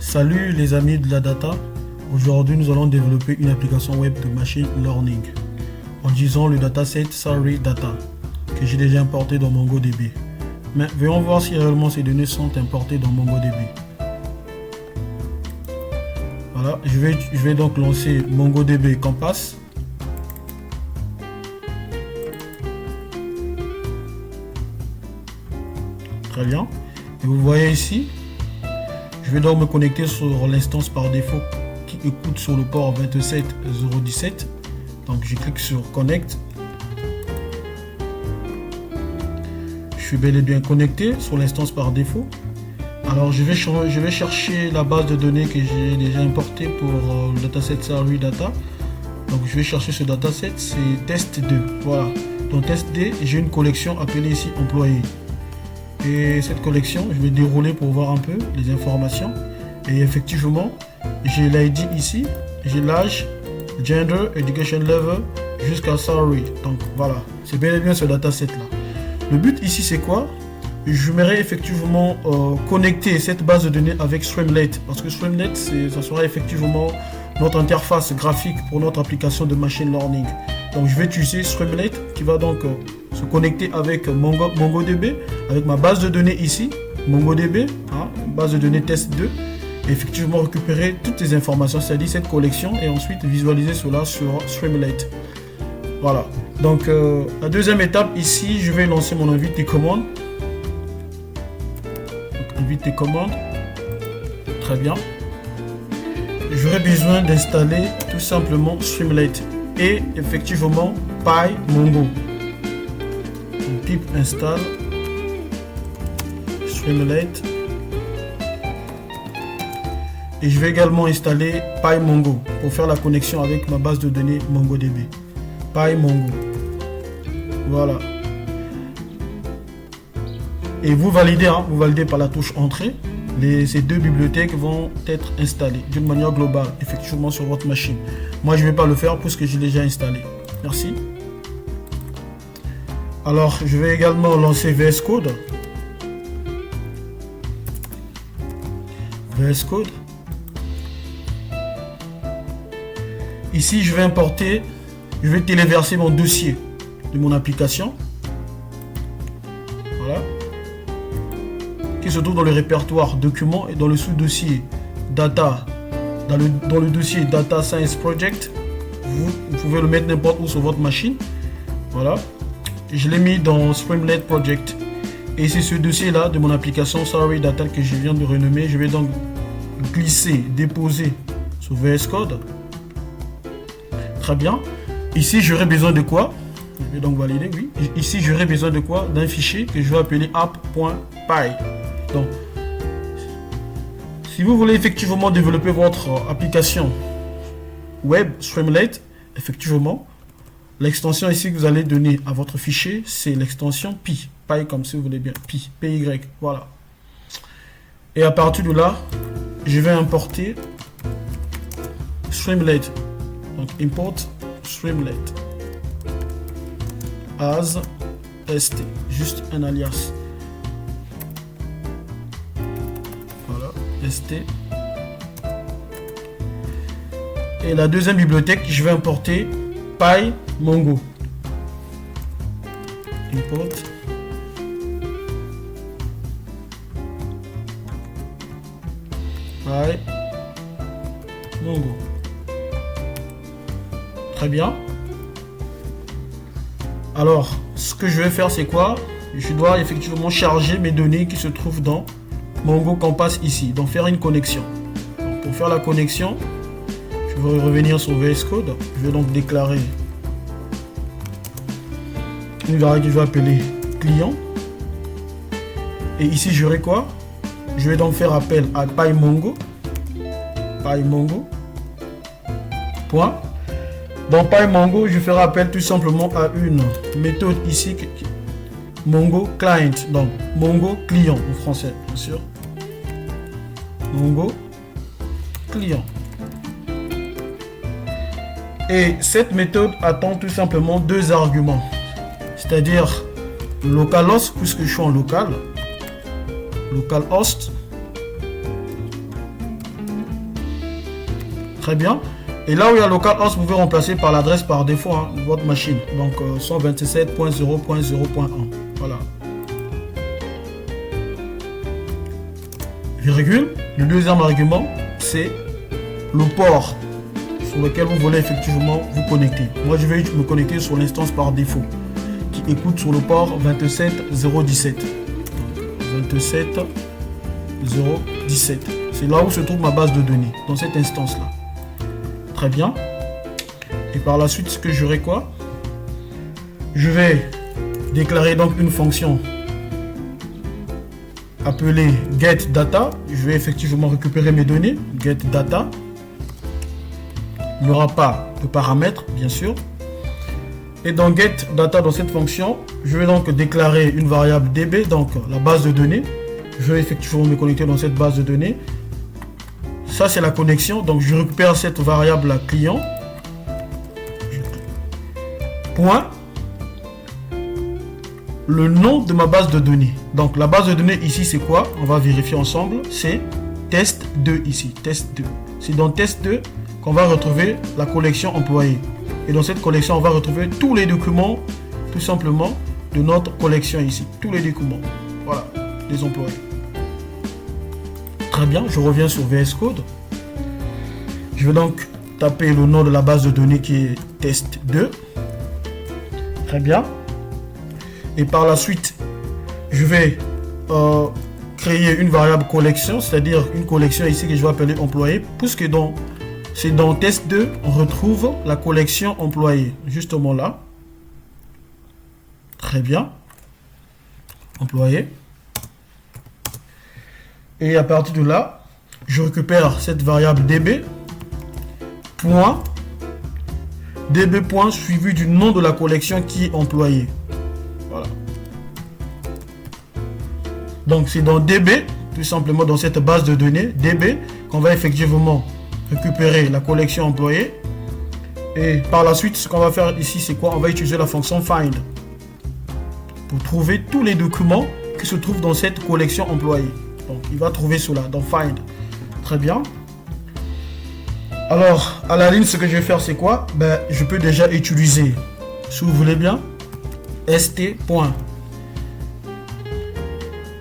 Salut les amis de la data. Aujourd'hui, nous allons développer une application web de machine learning en utilisant le dataset Salary Data que j'ai déjà importé dans MongoDB. Mais voyons voir si réellement ces données sont importées dans MongoDB. Voilà, je vais donc lancer MongoDB Compass. Très bien. Et vous voyez ici, je vais donc me connecter sur l'instance par défaut qui écoute sur le port 27017. Donc je clique sur Connect. Je suis bel et bien connecté sur l'instance par défaut. Alors je vais chercher la base de données que j'ai déjà importée pour le dataset Salary Data. Donc je vais chercher ce dataset, c'est test2. Voilà. Dans test2, j'ai une collection appelée ici employé. Et cette collection, je vais dérouler pour voir un peu les informations. Et effectivement, j'ai l'ID ici, j'ai l'âge, gender, education level, jusqu'à salary. Donc voilà, c'est bel et bien ce dataset là. Le but ici c'est quoi? J'aimerais effectivement connecter cette base de données avec Streamlit. Parce que Streamlit, ça sera effectivement notre interface graphique pour notre application de machine learning. Donc je vais utiliser Streamlit qui va donc se connecter avec MongoDB, avec ma base de données ici, MongoDB, base de données test2, et effectivement récupérer toutes les informations, c'est-à-dire cette collection, et ensuite visualiser cela sur Streamlit. Voilà. Donc la deuxième étape ici, je vais lancer mon invite et commande. Invite et commande. Très bien. J'aurai besoin d'installer tout simplement Streamlit et effectivement PyMongo. Pip install Streamlit et je vais également installer PyMongo pour faire la connexion avec ma base de données MongoDB. PyMongo. Voilà. Et vous validez par la touche entrée. Ces deux bibliothèques vont être installées d'une manière globale, effectivement sur votre machine. Moi, je ne vais pas le faire puisque j'ai déjà installé. Merci. Alors, je vais également lancer VS Code. VS Code. Ici, je vais téléverser mon dossier de mon application. Voilà. Qui se trouve dans le répertoire documents et dans le sous-dossier data. Dans le dossier Data Science Project. Vous pouvez le mettre n'importe où sur votre machine. Voilà. Je l'ai mis dans Streamlit Project. Et c'est ce dossier-là de mon application Salary Data que je viens de renommer. Je vais donc glisser, déposer sur VS Code. Très bien. Ici, j'aurai besoin de quoi? Je vais donc valider, oui. Ici, j'aurai besoin de quoi? D'un fichier que je vais appeler app.py. Donc, si vous voulez effectivement développer votre application web Streamlit, effectivement, l'extension ici que vous allez donner à votre fichier, c'est l'extension Py. Py comme si vous voulez bien. Py. Py. Voilà. Et à partir de là, je vais importer Streamlit. Donc, import Streamlit as st. Juste un alias. Voilà. St. Et la deuxième bibliothèque, je vais importer PyMongo. Import PyMongo. Très bien. Alors, ce que je vais faire, c'est quoi? Je dois effectivement charger mes données qui se trouvent dans Mongo Compass ici. Donc, faire une connexion. Donc, pour faire la connexion, je vais revenir sur VS Code. Je vais donc déclarer une variable que je vais appeler client. Et ici, j'aurai quoi? Je vais donc faire appel à PyMongo. PyMongo. Point. Dans PyMongo, je ferai appel tout simplement à une méthode ici, Mongo Client. Donc, Mongo Client en français, bien sûr. Mongo Client. Et cette méthode attend tout simplement deux arguments. C'est-à-dire localhost, puisque je suis en local. Localhost. Très bien. Et là où il y a localhost, vous pouvez remplacer par l'adresse par défaut hein, de votre machine. Donc 127.0.0.1. Voilà. Virgule. Le deuxième argument, c'est le port sur lequel vous voulez effectivement vous connecter. Moi, je vais me connecter sur l'instance par défaut qui écoute sur le port 27017. 27017. C'est là où se trouve ma base de données, dans cette instance-là. Très bien. Et par la suite, ce que j'aurai quoi? Je vais déclarer donc une fonction appelée getData. Je vais effectivement récupérer mes données. GetData. Il n'y aura pas de paramètres, bien sûr. Et dans getData, dans cette fonction, je vais donc déclarer une variable DB, donc la base de données. Je vais effectivement me connecter dans cette base de données. Ça, c'est la connexion. Donc, je récupère cette variable client. Point. Le nom de ma base de données. Donc, la base de données ici, c'est quoi? On va vérifier ensemble. C'est test2 ici. Test2. C'est dans test2 qu'on va retrouver la collection employée. Et dans cette collection, on va retrouver tous les documents, tout simplement, de notre collection ici. Tous les documents. Voilà, des employés. Très bien, je reviens sur VS Code. Je vais donc taper le nom de la base de données qui est test2. Très bien. Et par la suite, je vais créer une variable collection, c'est-à-dire une collection ici que je vais appeler employé, puisque c'est dans test2, on retrouve la collection employé, justement là. Très bien. Employé. Et à partir de là, je récupère cette variable db, point, db point suivi du nom de la collection qui est employée. Voilà. Donc c'est dans db, tout simplement dans cette base de données, db, qu'on va effectivement récupérer la collection employée. Et par la suite, ce qu'on va faire ici, c'est quoi? On va utiliser la fonction find pour trouver tous les documents qui se trouvent dans cette collection employée. Donc, il va trouver cela dans find. Très bien. Alors, à la ligne, ce que je vais faire, c'est quoi? Je peux déjà utiliser, si vous voulez bien, st.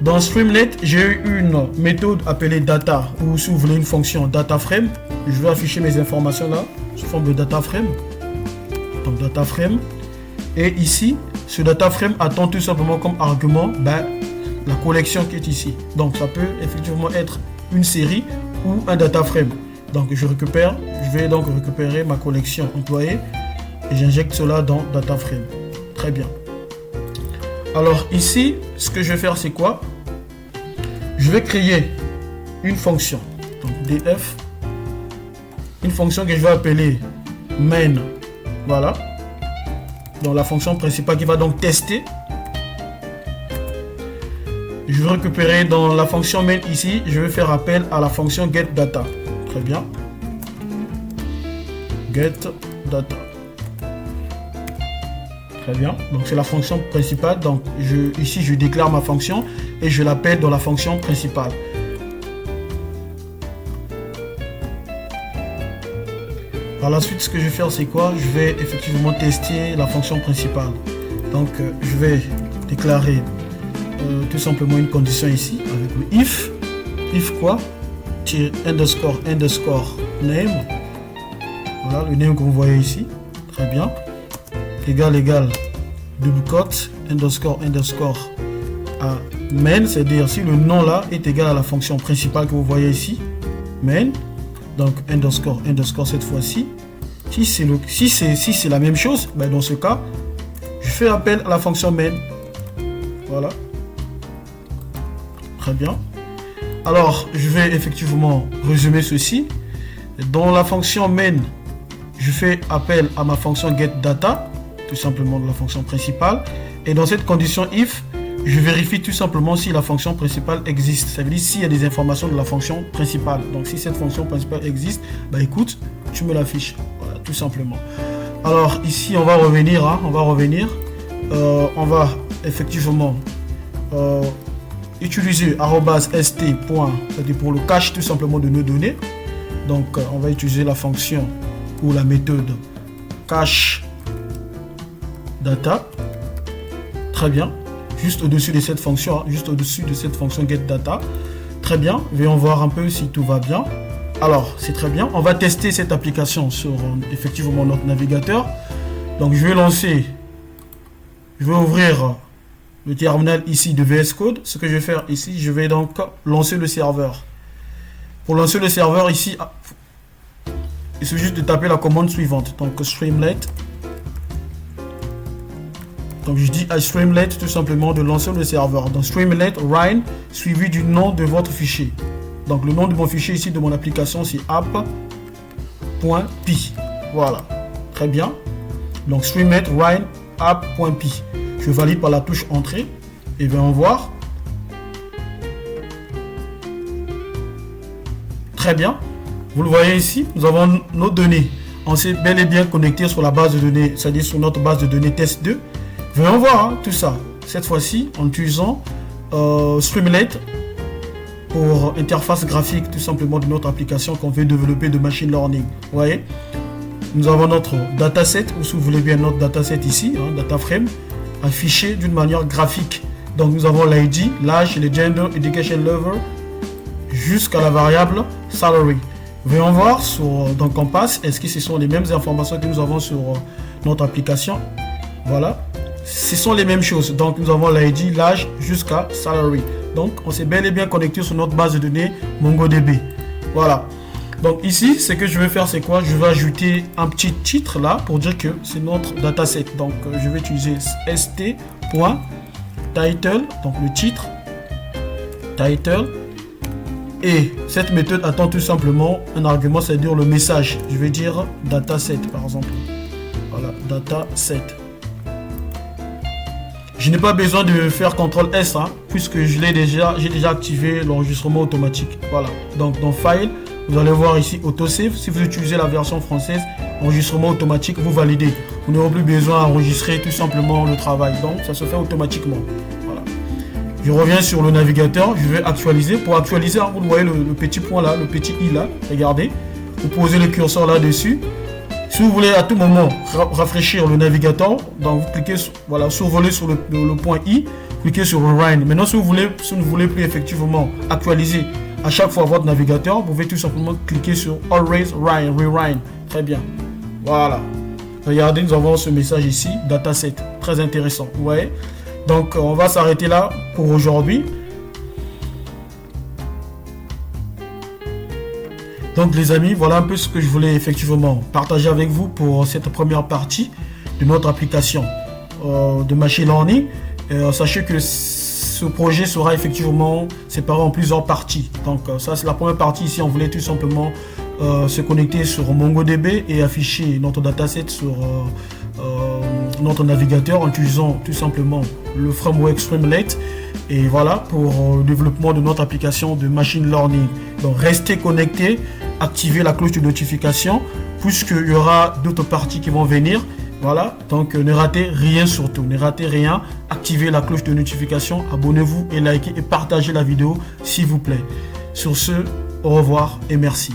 Dans Streamlit, j'ai eu une méthode appelée data, ou si vous voulez une fonction dataframe. Je vais afficher mes informations là, sous forme de dataframe. Donc dataframe. Et ici, ce dataframe attend tout simplement comme argument la collection qui est ici. Donc ça peut effectivement être une série ou un dataframe. Donc je vais donc récupérer ma collection employée et j'injecte cela dans dataframe. Très bien. Alors ici, ce que je vais faire, c'est quoi? Je vais créer une fonction. Donc df, une fonction que je vais appeler main. Voilà. Donc la fonction principale qui va donc tester. Je vais récupérer dans la fonction main ici, je vais faire appel à la fonction getData. Très bien. GetData. Très bien. Donc c'est la fonction principale. Donc ici je déclare ma fonction et je l'appelle dans la fonction principale. Par la suite, ce que je vais faire, c'est quoi? Je vais effectivement tester la fonction principale. Donc je vais déclarer tout simplement une condition ici avec le if. If quoi? Underscore name. Voilà le name que vous voyez ici. Très bien. Égal double quote underscore à main, c'est-à-dire si le nom là est égal à la fonction principale que vous voyez ici, main. Donc underscore cette fois-ci. Si c'est la même chose, dans ce cas, je fais appel à la fonction main. Voilà. Très bien. Alors, je vais effectivement résumer ceci. Dans la fonction main, je fais appel à ma fonction getData, tout simplement de la fonction principale. Et dans cette condition if, je vérifie tout simplement si la fonction principale existe. Ça veut dire s'il y a des informations de la fonction principale. Donc, si cette fonction principale existe, écoute, tu me l'affiches. Voilà, tout simplement. Alors, ici, on va revenir. On va effectivement utiliser @st. C'est-à-dire pour le cache tout simplement de nos données. Donc on va utiliser la fonction ou la méthode cache data. Très bien. Juste au-dessus de cette fonction, juste au-dessus de cette fonction get data. Très bien. Voyons voir un peu si tout va bien. Alors, c'est très bien. On va tester cette application sur effectivement notre navigateur. Donc, je vais ouvrir le terminal ici de VS Code. Ce que je vais faire ici, je vais donc lancer le serveur. Pour lancer le serveur ici, il suffit juste de taper la commande suivante. Donc, Streamlit. Donc, je dis à Streamlit tout simplement de lancer le serveur. Donc, Streamlit Rhine suivi du nom de votre fichier. Donc, le nom de mon fichier ici, de mon application, c'est app.py. Voilà. Très bien. Donc, Streamlit Rhine app.py. Je valide par la touche entrée. Et bien, on va voir. Très bien. Vous le voyez ici, nous avons nos données. On s'est bel et bien connecté sur la base de données, c'est-à-dire sur notre base de données test 2. Venons voir tout ça. Cette fois-ci, en utilisant Streamlit pour interface graphique tout simplement de notre application qu'on veut développer de machine learning. Vous voyez, nous avons notre dataset, ou si vous voulez bien notre dataset ici, data frame, affiché d'une manière graphique. Donc nous avons l'ID, l'âge, le gender, education level, jusqu'à la variable salary. Voyons voir donc on passe, est-ce que ce sont les mêmes informations que nous avons sur notre application? Voilà, ce sont les mêmes choses. Donc nous avons l'ID, l'âge jusqu'à salary. Donc on s'est bel et bien connecté sur notre base de données MongoDB. Voilà. Donc ici, ce que je vais faire, c'est quoi? Je vais ajouter un petit titre là pour dire que c'est notre dataset. Donc je vais utiliser st.title, donc le titre, title. Et cette méthode attend tout simplement un argument, c'est-à-dire le message. Je vais dire dataset par exemple. Voilà, dataset. Je n'ai pas besoin de faire CTRL S puisque j'ai déjà activé l'enregistrement automatique. Voilà. Donc dans File, vous allez voir ici Autosave. Si vous utilisez la version française, enregistrement automatique, vous validez. Vous n'aurez plus besoin d'enregistrer tout simplement le travail. Donc ça se fait automatiquement. Voilà. Je reviens sur le navigateur. Je vais actualiser. Pour actualiser, vous voyez le petit point là, le petit i là. Regardez. Vous posez le curseur là-dessus. Si vous voulez à tout moment rafraîchir le navigateur, donc vous cliquez sur, voilà, survoler sur le point I, cliquez sur Rewrite. Maintenant, si vous ne voulez plus effectivement actualiser à chaque fois votre navigateur, vous pouvez tout simplement cliquer sur Always Rewrite. Très bien. Voilà. Regardez, nous avons ce message ici, dataset. Très intéressant. Vous voyez? Donc, on va s'arrêter là pour aujourd'hui. Donc les amis, voilà un peu ce que je voulais effectivement partager avec vous pour cette première partie de notre application de machine learning. Sachez que ce projet sera effectivement séparé en plusieurs parties. Donc ça c'est la première partie. Ici on voulait tout simplement se connecter sur MongoDB et afficher notre dataset sur notre navigateur en utilisant tout simplement le framework Streamlit. Et voilà pour le développement de notre application de machine learning. Donc restez connectés, activez la cloche de notification puisqu'il y aura d'autres parties qui vont venir. Voilà, donc ne ratez rien surtout, ne ratez rien. Activez la cloche de notification, abonnez-vous et likez et partagez la vidéo s'il vous plaît. Sur ce, au revoir et merci.